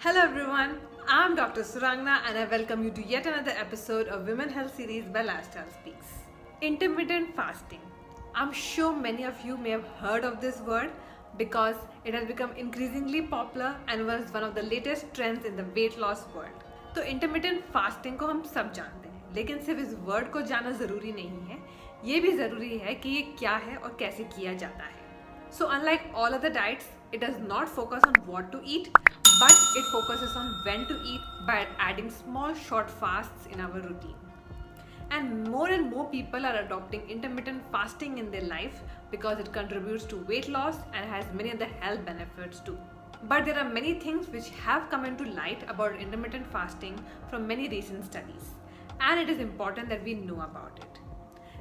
Hello everyone, I'm Dr. Surangna and I welcome you to yet another episode of Women Health Series by Lifestyle Speaks. Intermittent fasting. I'm sure many of you may have heard of this word because it has become increasingly popular and was one of the latest trends in the weight loss world. तो intermittent fasting को हम सब जानते हैं, लेकिन सिर्फ इस word को जानना ज़रूरी नहीं है, ये भी ज़रूरी है कि ये क्या है और कैसे किया जाता है. So unlike all other diets, it does not focus on what to eat, but it focuses on when to eat by adding small short fasts in our routine. And more people are adopting intermittent fasting in their life because it contributes to weight loss and has many other health benefits too. But there are many things which have come into light about intermittent fasting from many recent studies, and it is important that we know about it.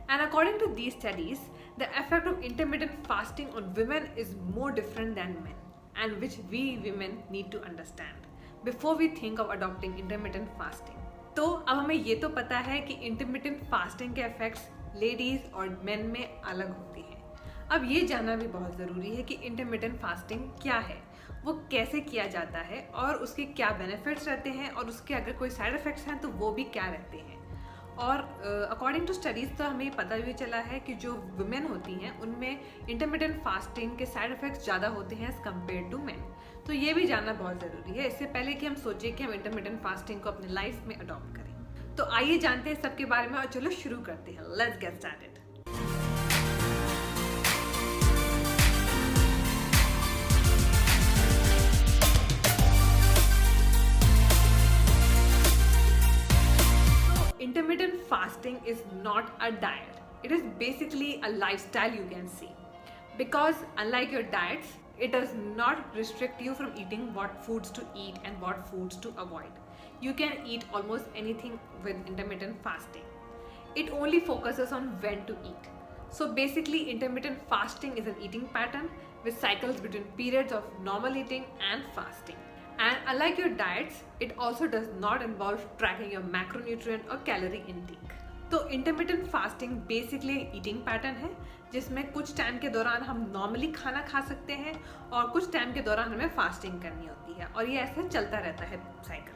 And according to these studies, the effect of intermittent fasting on women is more different than men, and which we women need to understand before we think of adopting intermittent fasting. तो अब हमें ये तो पता है कि intermittent fasting के effects ladies और मेन में अलग होते हैं. अब ये जानना भी बहुत ज़रूरी है कि intermittent fasting क्या है, वो कैसे किया जाता है और उसके क्या बेनिफिट्स रहते हैं और उसके अगर कोई साइड इफ़ेक्ट्स हैं तो वो भी क्या रहते हैं. और अकॉर्डिंग टू स्टडीज़ तो हमें पता भी चला है कि जो वुमेन होती हैं उनमें इंटरमिटेंट फास्टिंग के साइड इफ़ेक्ट्स ज़्यादा होते हैं एज़ कम्पेयर टू मेन. तो ये भी जानना बहुत ज़रूरी है इससे पहले कि हम सोचें कि हम इंटरमिटेंट फास्टिंग को अपनी लाइफ में अडॉप्ट करें. तो आइए जानते हैं सबके बारे में और चलो शुरू करते हैं. Let's get started. Intermittent fasting is not a diet. It is basically a lifestyle, you can see. Because unlike your diets, it does not restrict you from eating what foods to eat and what foods to avoid. You can eat almost anything with intermittent fasting. It only focuses on when to eat. So basically, intermittent fasting is an eating pattern with cycles between periods of normal eating and fasting. And unlike your diets, it also does not involve tracking your macronutrient or calorie intake. तो intermittent fasting basically eating pattern है जिसमें कुछ time के दौरान हम normally खाना खा सकते हैं और कुछ टाइम के दौरान हमें फास्टिंग करनी होती है और ये ऐसे चलता रहता है साइकिल.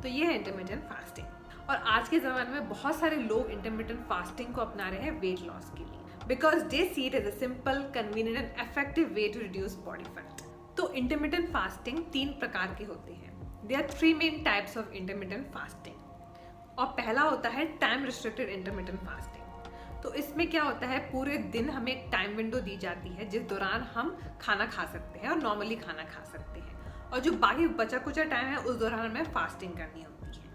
तो ये है intermittent fasting. और आज के ज़माने में बहुत सारे लोग intermittent fasting को अपना रहे हैं वेट लॉस के लिए because they see it as a simple, convenient and effective way to reduce body fat. तो इंटरमिटेंट फास्टिंग 3 प्रकार के होते हैं. There are 3 main types of intermittent fasting. और पहला होता है टाइम रिस्ट्रिक्टेड इंटरमिटेंट फास्टिंग. तो इसमें क्या होता है, पूरे दिन हमें एक टाइम विंडो दी जाती है जिस दौरान हम खाना खा सकते हैं और नॉर्मली खाना खा सकते हैं और जो बाकी बचा कुचा टाइम है उस दौरान हमें फास्टिंग करनी होती है.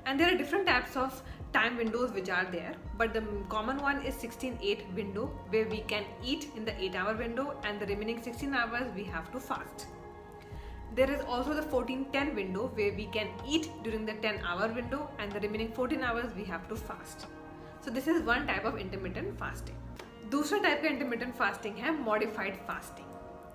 And there are different types of time windows which are there, but the common one is 16-8 window where we can eat in the 8-hour window and the remaining 16 hours we have to fast. There is also the 14-10 window where we can eat during the 10-hour window and the remaining 14 hours we have to fast. So this is one type of intermittent fasting. दूसरा type का intermittent fasting है modified fasting,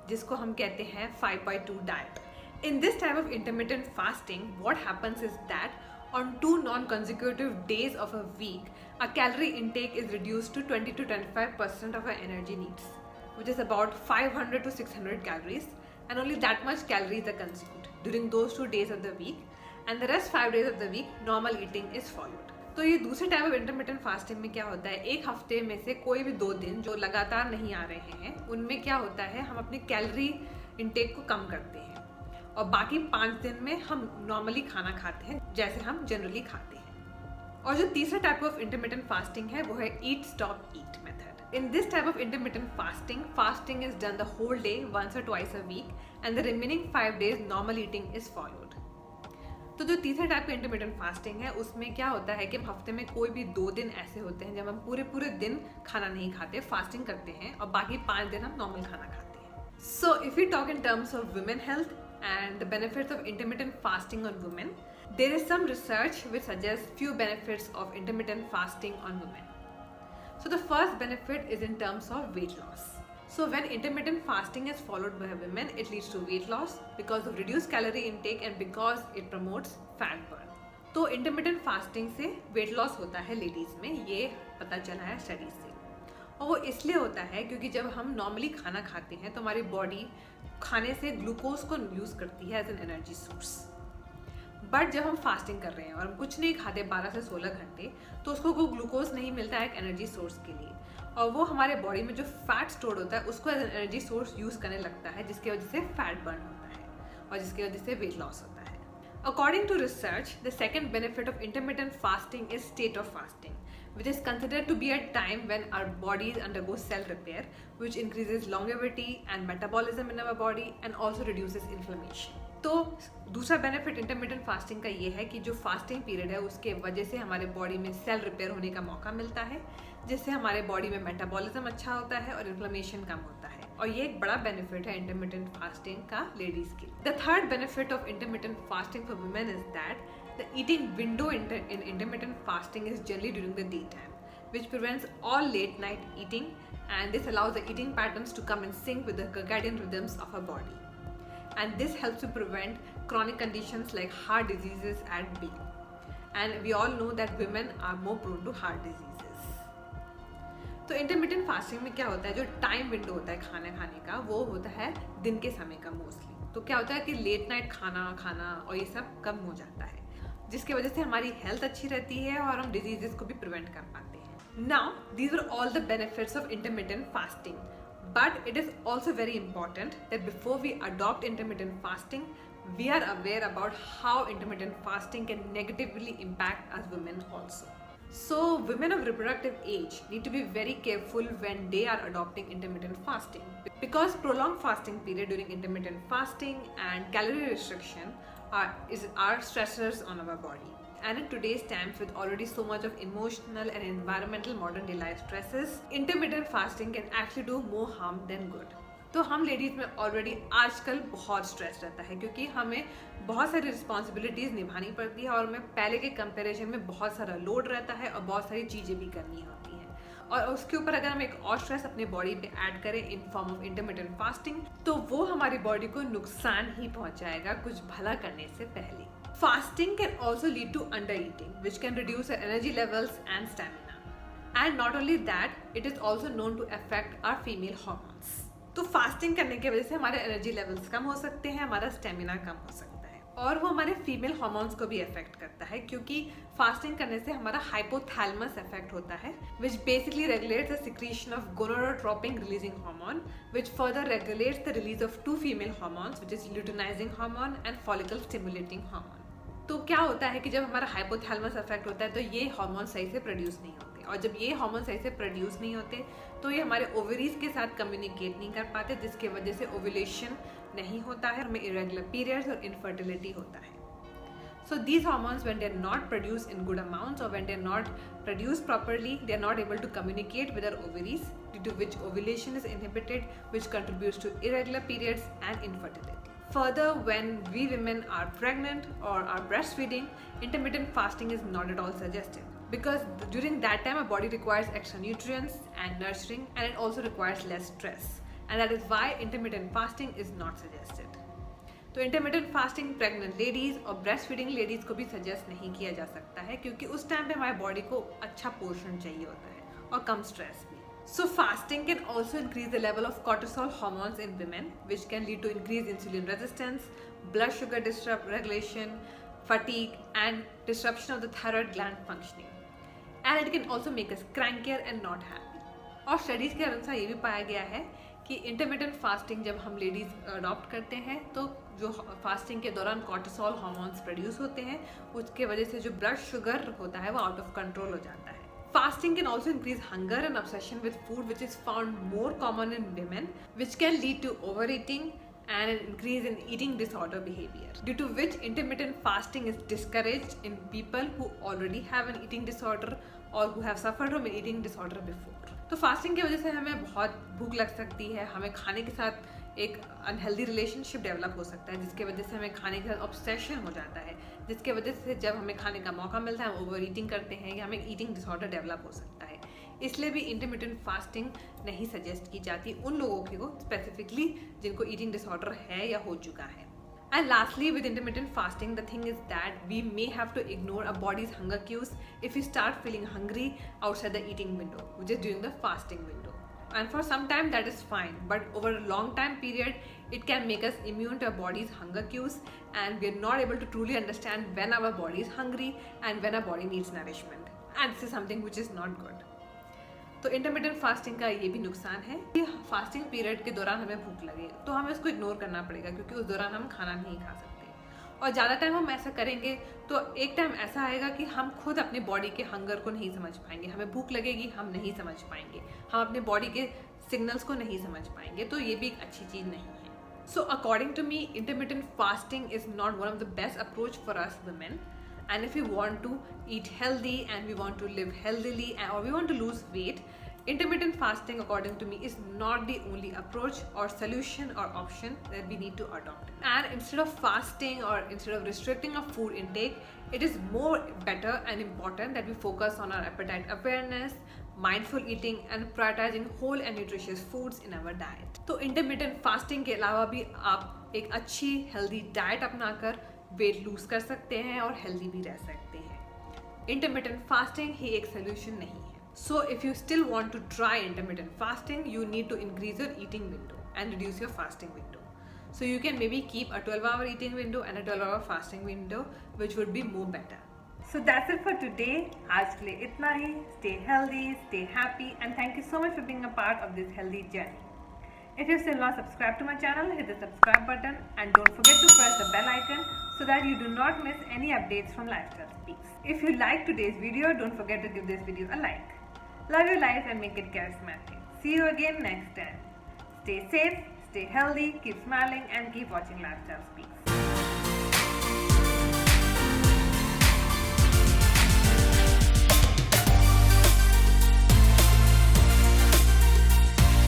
जिसको हम कहते हैं 5x2 diet. In this type of intermittent fasting, what happens is that on 2 non-consecutive days of a week, our calorie intake is reduced to 20 to 25% of our energy needs, which is about 500 to 600 calories, and only that much calories are consumed during those 2 days of the week, and the rest 5 days of the week, normal eating is followed. तो ये दूसरे type of intermittent fasting में क्या होता है, एक हफ्ते में से कोई भी 2 दिन जो लगातार नहीं आ रहे हैं उनमें क्या होता है, हम अपनी कैलोरी इंटेक को कम करते हैं और बाकी 5 दिन में हम नॉर्मली खाना खाते हैं जैसे हम जनरली खाते हैं. और जो तीसरा टाइप ऑफ इंटरमिटेंट फास्टिंग है वो है eat stop eat method. In this type of intermittent fasting is done the whole day once or twice a week and the remaining 5 days normal eating is followed. तो जो तीसरा type का intermittent fasting है उसमें क्या होता है कि हम हफ्ते में कोई भी 2 दिन ऐसे होते हैं जब हम पूरे दिन खाना नहीं खाते, फास्टिंग करते हैं और बाकी 5 दिन हम नॉर्मल खाना खाते हैं. सो if you talk in terms of women health and the benefits of intermittent fasting on women, there is some research which suggests few benefits of intermittent fasting on women. So the first benefit is in terms of weight loss. So when intermittent fasting is followed by women, it leads to weight loss because of reduced calorie intake and because it promotes fat burn. तो intermittent fasting से weight loss होता है ladies में, ये पता चला है studies से. और वो इसलिए होता है क्योंकि जब हम नॉर्मली खाना खाते हैं तो हमारी बॉडी खाने से ग्लूकोज को यूज़ करती है as an energy source. But जब हम फास्टिंग कर रहे हैं और हम कुछ नहीं खाते 12 से 16 घंटे, तो उसको वो ग्लूकोज नहीं मिलता है एक एनर्जी सोर्स के लिए, और वो हमारे बॉडी में जो फैट स्टोर होता है उसको as an energy source use करने लगता है, जिसकी वजह से फैट बर्न होता है और जिसकी वजह से वेट लॉस होता है। According to research, the second benefit of intermittent fasting is state of fasting, which is considered to be a time when our bodies undergo cell repair, which increases longevity and metabolism in our body and also reduces inflammation. तो दूसरा benefit intermittent fasting का ये है कि जो fasting period है उसके वजह से हमारे बॉडी में सेल रिपेयर होने का मौका मिलता है, जिससे हमारे बॉडी में मेटाबॉलिज्म अच्छा होता है और इन्फ्लेमेशन कम होता है, और ये एक बड़ा बेनिफिट है इंटरमिटेंट फास्टिंग का लेडीज के लिए। The third benefit of intermittent fasting for women is that the eating window in intermittent fasting is generally during the day time, which prevents all late night eating, and this allows the eating patterns to come in sync with the circadian rhythms of our body, and this helps to prevent chronic conditions like heart diseases and pain, and we all know that women are more prone to heart diseases. तो intermittent fasting में क्या होता है, जो time window होता है खाना खाने का वो होता है दिन के समय का मोस्टली। तो क्या होता है कि लेट नाइट खाना और ये सब कम हो जाता है, जिसकी वजह से हमारी हेल्थ अच्छी रहती है और हम डिजीजेस को भी प्रिवेंट कर पाते हैं। Now, these are all the benefits of intermittent fasting, but it is also very important that before we adopt intermittent fasting, we are aware about how intermittent fasting can negatively impact us women also. So, women of reproductive age need to be very careful when they are adopting intermittent fasting, because prolonged fasting period during intermittent fasting and calorie restriction are stressors on our body. And in today's times, with already so much of emotional and environmental modern day life stresses, intermittent fasting can actually do more harm than good. तो हम ladies में already आजकल बहुत stress रहता है, क्योंकि हमें बहुत सारी रिस्पॉन्सिबिलिटीज निभानी पड़ती है और हमें पहले के कंपैरिजन में बहुत सारा लोड रहता है और बहुत सारी चीज़ें भी करनी होती हैं, और उसके ऊपर अगर हम एक और स्ट्रेस अपने बॉडी पे ऐड करें in form of intermittent fasting, तो वो हमारी बॉडी को नुकसान ही पहुंचाएगा कुछ भला करने से पहले। Fasting can also lead to undereating, which can reduce our energy levels and stamina. And not only that, it is also known to affect our female hormones. तो फास्टिंग करने की वजह से हमारे एनर्जी लेवल्स कम हो सकते हैं, हमारा स्टेमिना कम हो सकता है, और वो हमारे फीमेल हार्मोन्स को भी अफेक्ट करता है, क्योंकि फास्टिंग करने से हमारा हाइपोथैलेमस अफेक्ट होता है, which basically regulates the secretion of gonadotropin releasing hormone, which further regulates the release of two female hormones, which is luteinizing hormone and follicle stimulating hormone. तो क्या होता है कि जब हमारा हाइपोथैलेमस अफेक्ट होता है तो ये हार्मोन सही से प्रोड्यूस नहीं होते, और जब ये हार्मोन सही से प्रोड्यूस नहीं होते तो ये हमारे ओवरीज के साथ कम्युनिकेट नहीं कर पाते, जिसकी वजह से ओव्यूलेशन नहीं होता है, हमें इरेगुलर पीरियड्स और इनफर्टिलिटी होता है। So these hormones, when they are not produced in good amounts or when they are not produced properly, they are not able to communicate with our ovaries, due to which ovulation is inhibited, which contributes to irregular periods and infertility. Further, when we women are pregnant or are breastfeeding, intermittent fasting is not at all suggested, because during that time our body requires extra nutrients and nurturing, and it also requires less stress, and that is why intermittent fasting is not suggested. तो intermittent fasting pregnant ladies और breast feeding ladies को भी suggest नहीं किया जा सकता है, क्योंकि उस टाइम पे हमारे बॉडी को अच्छा पोर्शन चाहिए होता है और कम स्ट्रेस भी। So fasting can also increase the level of cortisol hormones in women, which can lead to increased insulin resistance, blood sugar regulation, fatigue, and disruption of the thyroid gland functioning. And it can also make us crankier and not happy. और studies के अनुसार ये भी पाया गया है कि intermittent fasting जब हम लेडीज अडॉप्ट करते हैं तो जो फास्टिंग के दौरान कॉर्टिसोल हार्मोन्स प्रोड्यूस होते हैं, उसके वजह से जो ब्लड शुगर होता है वो आउट ऑफ कंट्रोल हो जाता है। Fasting can also increase hunger and obsession with food, which is found more common in women, which can lead to overeating and an increase in eating disorder behavior, due to which intermittent fasting is discouraged in people who already have an eating disorder or who have suffered from an eating disorder before. तो fasting की वजह से हमें बहुत भूख लग सकती है, हमें खाने के साथ एक अनहेल्दी रिलेशनशिप डेवलप हो सकता है, जिसके वजह से हमें खाने के साथ ऑब्सेशन हो जाता है, जिसके वजह से जब हमें खाने का मौका मिलता है हम ओवर ईटिंग करते हैं या हमें ईटिंग डिसऑर्डर डेवलप हो सकता है। इसलिए भी इंटरमिटेंट फास्टिंग नहीं सजेस्ट की जाती उन लोगों को स्पेसिफिकली जिनको ईटिंग डिसऑर्डर है या हो चुका है। And lastly, with intermittent fasting, the thing is that we may have to ignore our body's hunger cues if we start feeling hungry outside the eating window, which is during the fasting window. And for some time that is fine, but over a long time period, it can make us immune to our body's hunger cues, and we're not able to truly understand when our body is hungry and when our body needs nourishment. And this is something which is not good. तो intermediate fasting का ये भी नुकसान है कि fasting period के दौरान हमें भूख लगे तो हमें उसको इग्नोर करना पड़ेगा, क्योंकि उस दौरान हम खाना नहीं खा सकते। और ज़्यादा टाइम हम ऐसा करेंगे तो एक टाइम ऐसा आएगा कि हम खुद अपने बॉडी के हंगर को नहीं समझ पाएंगे, हमें भूख लगेगी, हम नहीं समझ पाएंगे, हम अपने बॉडी के सिग्नल्स को नहीं समझ पाएंगे, तो ये भी एक अच्छी चीज़ नहीं है। So according to me, intermediate fasting is not one of the best approach for us women. And if we want to eat healthy and we want to live healthily or we want to lose weight, intermittent fasting, according to me, is not the only approach or solution or option that we need to adopt. And instead of fasting or instead of restricting our food intake, it is more better and important that we focus on our appetite awareness, mindful eating and prioritizing whole and nutritious foods in our diet. तो intermittent fasting के अलावा भी आप एक अच्छी healthy diet अपनाकर weight lose कर सकते हैं और हेल्दी भी रह सकते हैं। इंटरमिटेंट फास्टिंग ही एक सोल्यूशन नहीं है। So if you still want to try intermittent fasting, you need to increase your eating window and reduce your fasting window. So you can maybe keep a 12-hour eating window and a 12-hour fasting window, which would be more better. So that's it for today. आज के लिए इतना ही। Stay healthy, stay happy and thank you so much for being a part of this healthy journey. If you're still not subscribed to my channel, hit the subscribe button and don't forget to press the bell icon so that you do not miss any updates from Lifestyle Speaks. If you liked today's video, don't forget to give this video a like. Love your life and make it charismatic. See you again next time. Stay safe, stay healthy, keep smiling and keep watching Lifestyle Speaks.